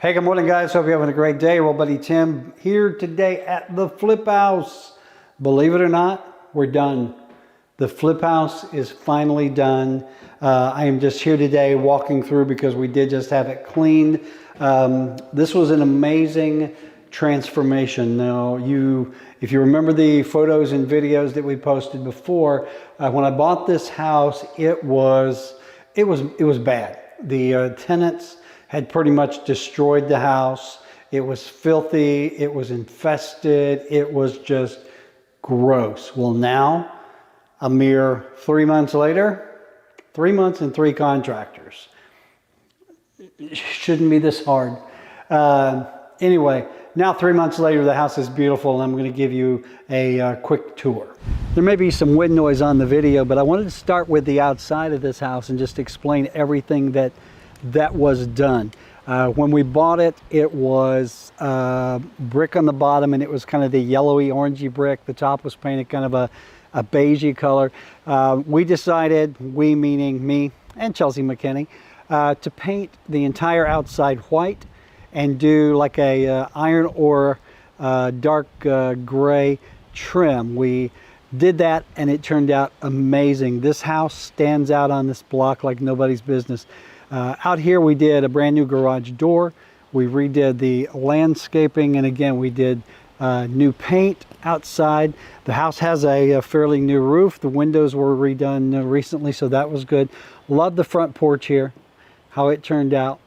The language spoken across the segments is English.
Hey, good morning, guys. Hope you're having a great day. Well, buddy Tim here today at the Flip House. Believe it or not, we're done. The Flip House is finally done. I am just here today walking through because we did just have it cleaned. This was an amazing transformation. Now, if you remember the photos and videos that we posted before, when I bought this house, it was bad. The tenants had pretty much destroyed the house. It was filthy, it was infested, it was just gross. Well, now, a mere 3 months later, 3 months and 3 contractors. It shouldn't be this hard. Anyway, now 3 months later, the house is beautiful, and I'm going to give you a quick tour. There may be some wind noise on the video, but I wanted to start with the outside of this house and just explain everything that was done. When we bought it, it was brick on the bottom, and it was kind of the yellowy orangey brick. The top was painted kind of a beigey color. We decided, we meaning me and Chelsea McKinney, to paint the entire outside white and do like a iron ore dark gray trim. We did that and it turned out amazing. This house stands out on this block like nobody's business. Out here we did a brand new garage door. We redid the landscaping, and again we did new paint outside. The house has a fairly new roof. The windows were redone recently, so that was good. Love the front porch here, how it turned out.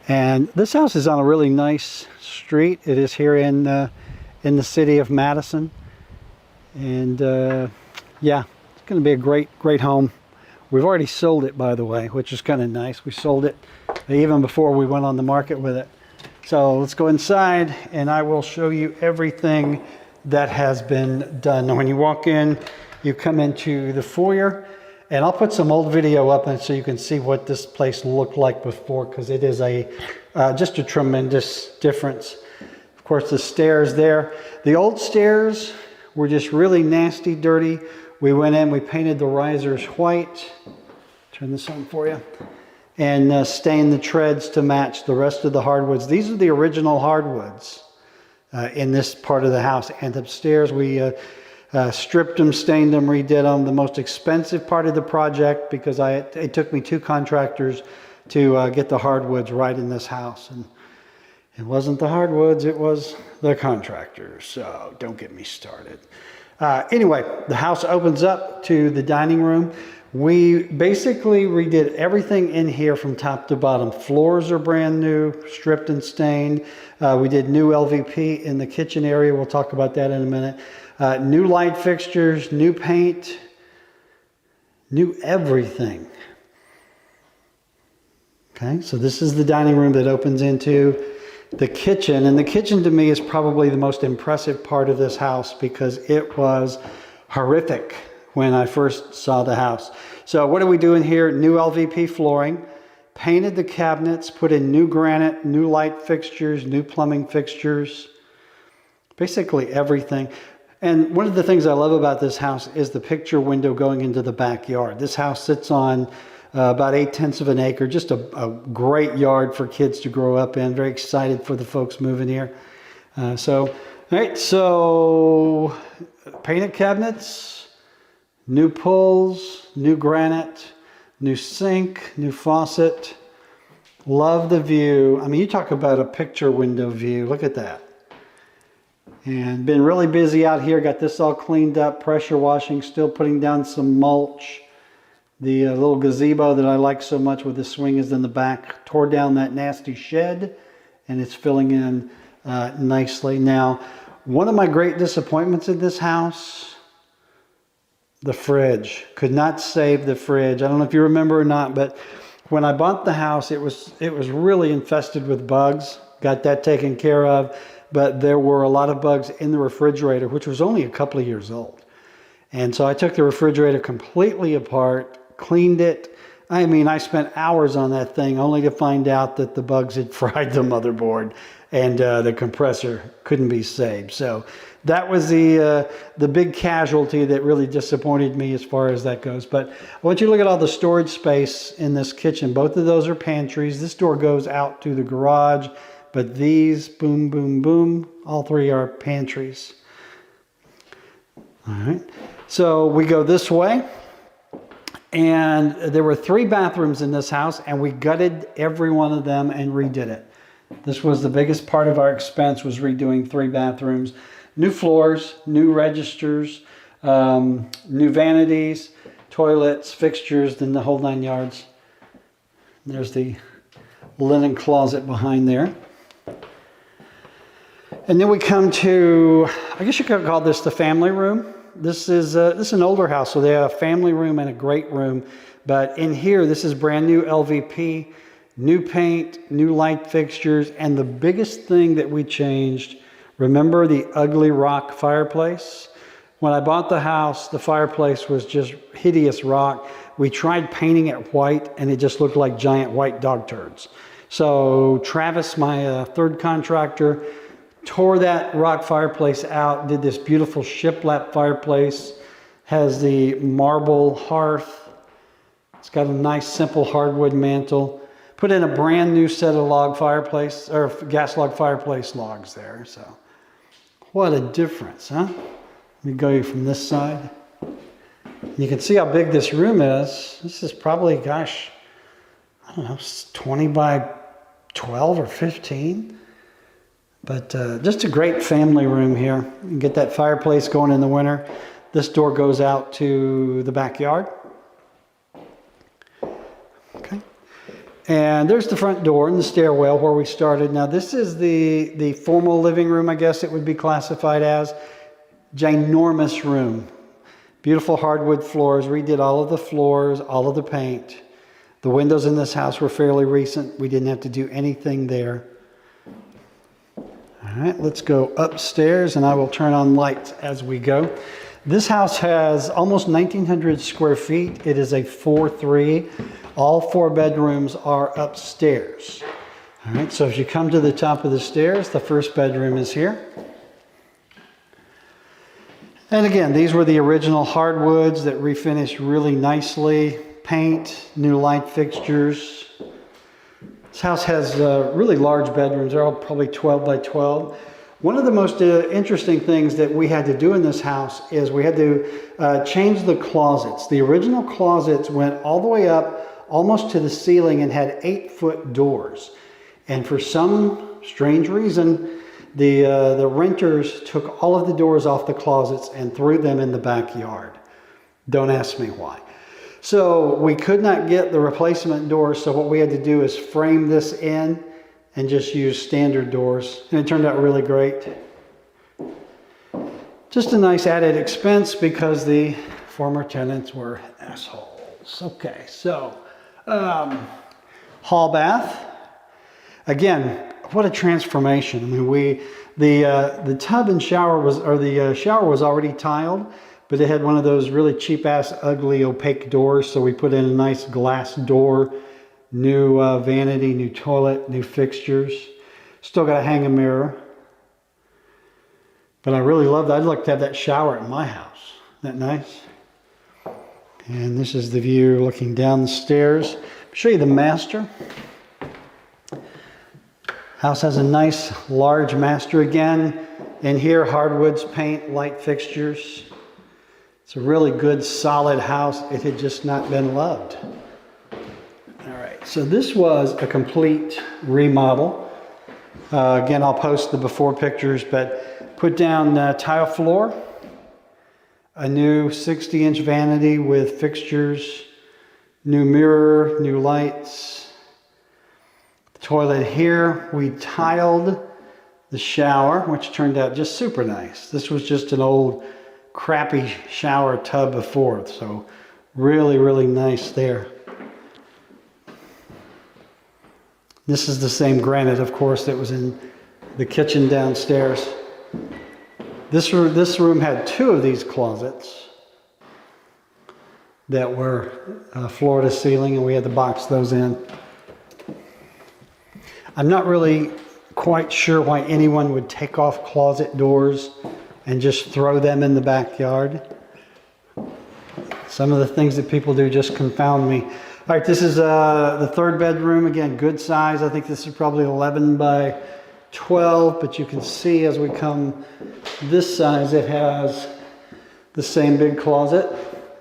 And this house is on a really nice street. It is here in the city of Madison, and yeah, it's going to be a great home. We've already sold it, by the way, which is kind of nice. We sold it even before we went on the market with it. So let's go inside and I will show you everything that has been done. Now, when you walk in, you come into the foyer, and I'll put some old video up and so you can see what this place looked like before, because it is just a tremendous difference. Of course, the stairs there. The old stairs were just really nasty, dirty. We went in, we painted the risers white. Turn this on for you. And stained the treads to match the rest of the hardwoods. These are the original hardwoods in this part of the house. And upstairs we stripped them, stained them, redid them. The most expensive part of the project, because it took me 2 contractors to get the hardwoods right in this house. And it wasn't the hardwoods, it was the contractors. So don't get me started. Anyway, the house opens up to the dining room. We basically redid everything in here from top to bottom. Floors are brand new, stripped and stained. We did new LVP in the kitchen area. We'll talk about that in a minute. New light fixtures, new paint, new everything. Okay, so this is the dining room that opens into the kitchen, and the kitchen to me is probably the most impressive part of this house because it was horrific when I first saw the house. So what are we doing here? New LVP flooring, painted the cabinets, put in new granite, new light fixtures, new plumbing fixtures, basically everything. And one of the things I love about this house is the picture window going into the backyard. This house sits on about 8/10 of an acre, just a great yard for kids to grow up in. Very excited for the folks moving here. All right, so painted cabinets, new pulls, new granite, new sink, new faucet. Love the view. I mean, you talk about a picture window view. Look at that. And been really busy out here. Got this all cleaned up, pressure washing, still putting down some mulch. The little gazebo that I like so much with the swing is in the back. Tore down that nasty shed, and it's filling in nicely. Now, one of my great disappointments in this house, the fridge. Could not save the fridge. I don't know if you remember or not, but when I bought the house, it was really infested with bugs. Got that taken care of, but there were a lot of bugs in the refrigerator, which was only a couple of years old. And so I took the refrigerator completely apart, cleaned it. I mean, I spent hours on that thing only to find out that the bugs had fried the motherboard and the compressor couldn't be saved. So that was the big casualty that really disappointed me as far as that goes. But I want you to look at all the storage space in this kitchen. Both of those are pantries. This door goes out to the garage, but these, boom, boom, boom, all three are pantries. All right, so we go this way. And there were 3 bathrooms in this house, and we gutted every one of them and redid it. This was the biggest part of our expense, was redoing 3 bathrooms. New floors, new registers, new vanities, toilets, fixtures, then the whole 9 yards. There's the linen closet behind there. And then we come to, I guess you could call this the family room. This is an older house, so they have a family room and a great room. But in here, this is brand new LVP, new paint, new light fixtures, and the biggest thing that we changed, remember the ugly rock fireplace? When I bought the house, the fireplace was just hideous rock. We tried painting it white, and it just looked like giant white dog turds. So Travis, my third contractor, tore that rock fireplace out, did this beautiful shiplap fireplace, has the marble hearth. It's got a nice simple hardwood mantle. Put in a brand new set of log fireplace, or gas log fireplace logs there. So what a difference, huh? Let me go from this side. You can see how big this room is. This is probably, gosh, I don't know, 20 by 12 or 15. But just a great family room here. You can get that fireplace going in the winter. This door goes out to the backyard. Okay. And there's the front door and the stairwell where we started. Now this is the formal living room, I guess it would be classified as. Ginormous room. Beautiful hardwood floors. Redid all of the floors, all of the paint. The windows in this house were fairly recent. We didn't have to do anything there. All right, let's go upstairs, and I will turn on lights as we go. This house has almost 1,900 square feet. It is a 4-3. All 4 bedrooms are upstairs. All right, so if you come to the top of the stairs, the first bedroom is here. And again, these were the original hardwoods that refinished really nicely. Paint, new light fixtures. This house has really large bedrooms. They're all probably 12 by 12. One of the most interesting things that we had to do in this house is we had to change the closets. The original closets went all the way up almost to the ceiling and had 8-foot doors. And for some strange reason, the renters took all of the doors off the closets and threw them in the backyard. Don't ask me why. So we could not get the replacement doors, so what we had to do is frame this in and just use standard doors. And it turned out really great. Just a nice added expense because the former tenants were assholes. Okay, so hall bath. Again, what a transformation. I mean, the tub and shower was, or the shower was already tiled, but it had one of those really cheap-ass, ugly, opaque doors. So we put in a nice glass door, new vanity, new toilet, new fixtures. Still got to hang a mirror. But I really love that. I'd like to have that shower at my house. Isn't that nice? And this is the view looking down the stairs. I'll show you the master. House has a nice, large master again. In here, hardwoods, paint, light fixtures. It's a really good, solid house. It had just not been loved. All right, so this was a complete remodel. Again, I'll post the before pictures, but put down tile floor, a new 60-inch vanity with fixtures, new mirror, new lights. The toilet here, we tiled the shower, which turned out just super nice. This was just an old crappy shower tub before, so really, really nice there. This is the same granite, of course, that was in the kitchen downstairs. This room had 2 of these closets that were floor to ceiling, and we had to box those in. I'm not really quite sure why anyone would take off closet doors. and just throw them in the backyard. Some of the things that people do just confound me. All right, this is the third bedroom. Again, good size. I think this is probably 11 by 12, but you can see as we come this size, it has the same big closet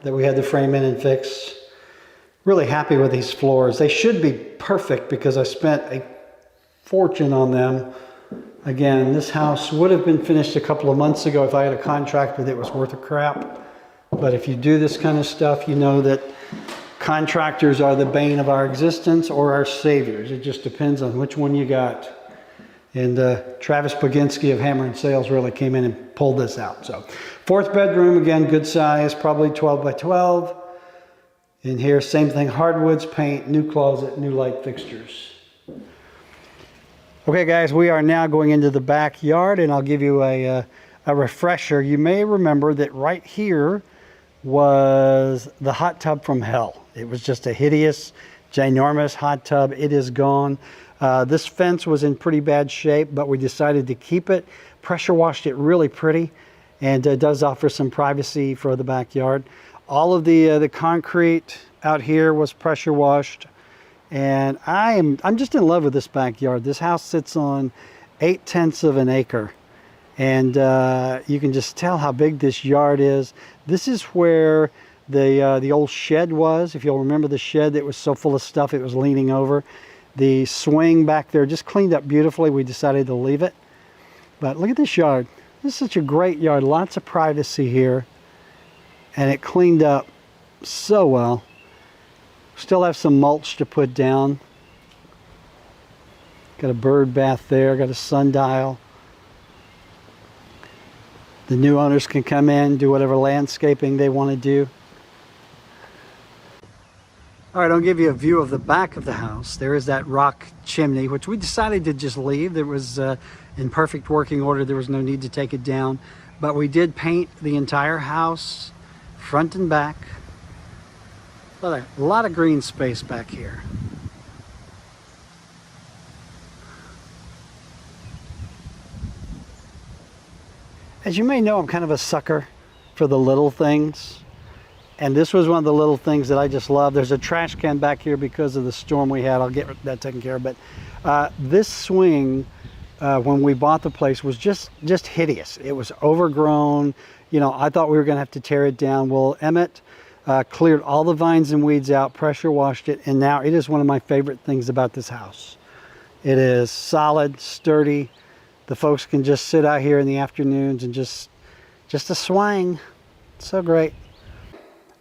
that we had to frame in and fix. Really happy with these floors. They should be perfect because I spent a fortune on them. Again, this house would have been finished a couple of months ago if I had a contractor that was worth a crap. But if you do this kind of stuff, you know that contractors are the bane of our existence or our saviors. It just depends on which one you got. And Travis Boginski of Hammer and Sales really came in and pulled this out. So fourth bedroom, again, good size, probably 12 by 12. In here, same thing, hardwoods, paint, new closet, new light fixtures. Okay, guys, we are now going into the backyard, and I'll give you a refresher. You may remember that right here was the hot tub from hell. It was just a hideous, ginormous hot tub. It is gone. This fence was in pretty bad shape, but we decided to keep it. Pressure washed it really pretty, and it does offer some privacy for the backyard. All of the concrete out here was pressure washed, and I'm just in love with this backyard. This house sits on 8/10 of an acre, and you can just tell how big this yard is. This is where the old shed was. If you'll remember the shed that was so full of stuff it was leaning over. The swing back there just cleaned up beautifully. We decided to leave it. But look at this yard. This is such a great yard. Lots of privacy here. And it cleaned up so well. Still have some mulch to put down. Got a bird bath there. Got a sundial. The new owners can come in, do whatever landscaping they want to do. All right, I'll give you a view of the back of the house. There is that rock chimney, which we decided to just leave. It was in perfect working order. There was no need to take it down. But we did paint the entire house, front and back. A lot of green space back here. As you may know, I'm kind of a sucker for the little things. And this was one of the little things that I just love. There's a trash can back here because of the storm we had. I'll get that taken care of. But this swing, when we bought the place, was just hideous. It was overgrown. You know, I thought we were going to have to tear it down. Well, Emmett cleared all the vines and weeds out, pressure washed it, and now it is one of my favorite things about this house. It is solid, sturdy. The folks can just sit out here in the afternoons and just a swing. It's so great.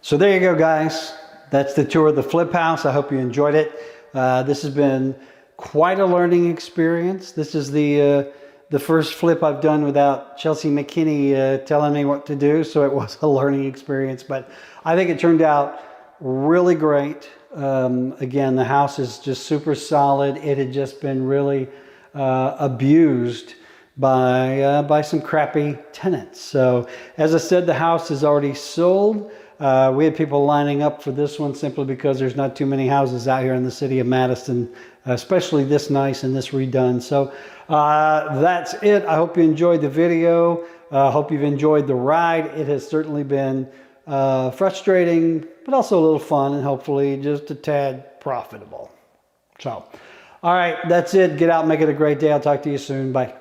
So there you go, guys. That's the tour of the flip house. I hope you enjoyed it. This has been quite a learning experience. This is the first flip I've done without Chelsea McKinney telling me what to do, so it was a learning experience. But I think it turned out really great. Again, the house is just super solid. It had just been really abused by some crappy tenants. So as I said, the house is already sold. We had people lining up for this one simply because there's not too many houses out here in the city of Madison, especially this nice and this redone. So that's it. I hope you enjoyed the video. I hope you've enjoyed the ride. It has certainly been frustrating, but also a little fun and hopefully just a tad profitable. So, all right, that's it. Get out and make it a great day. I'll talk to you soon. Bye.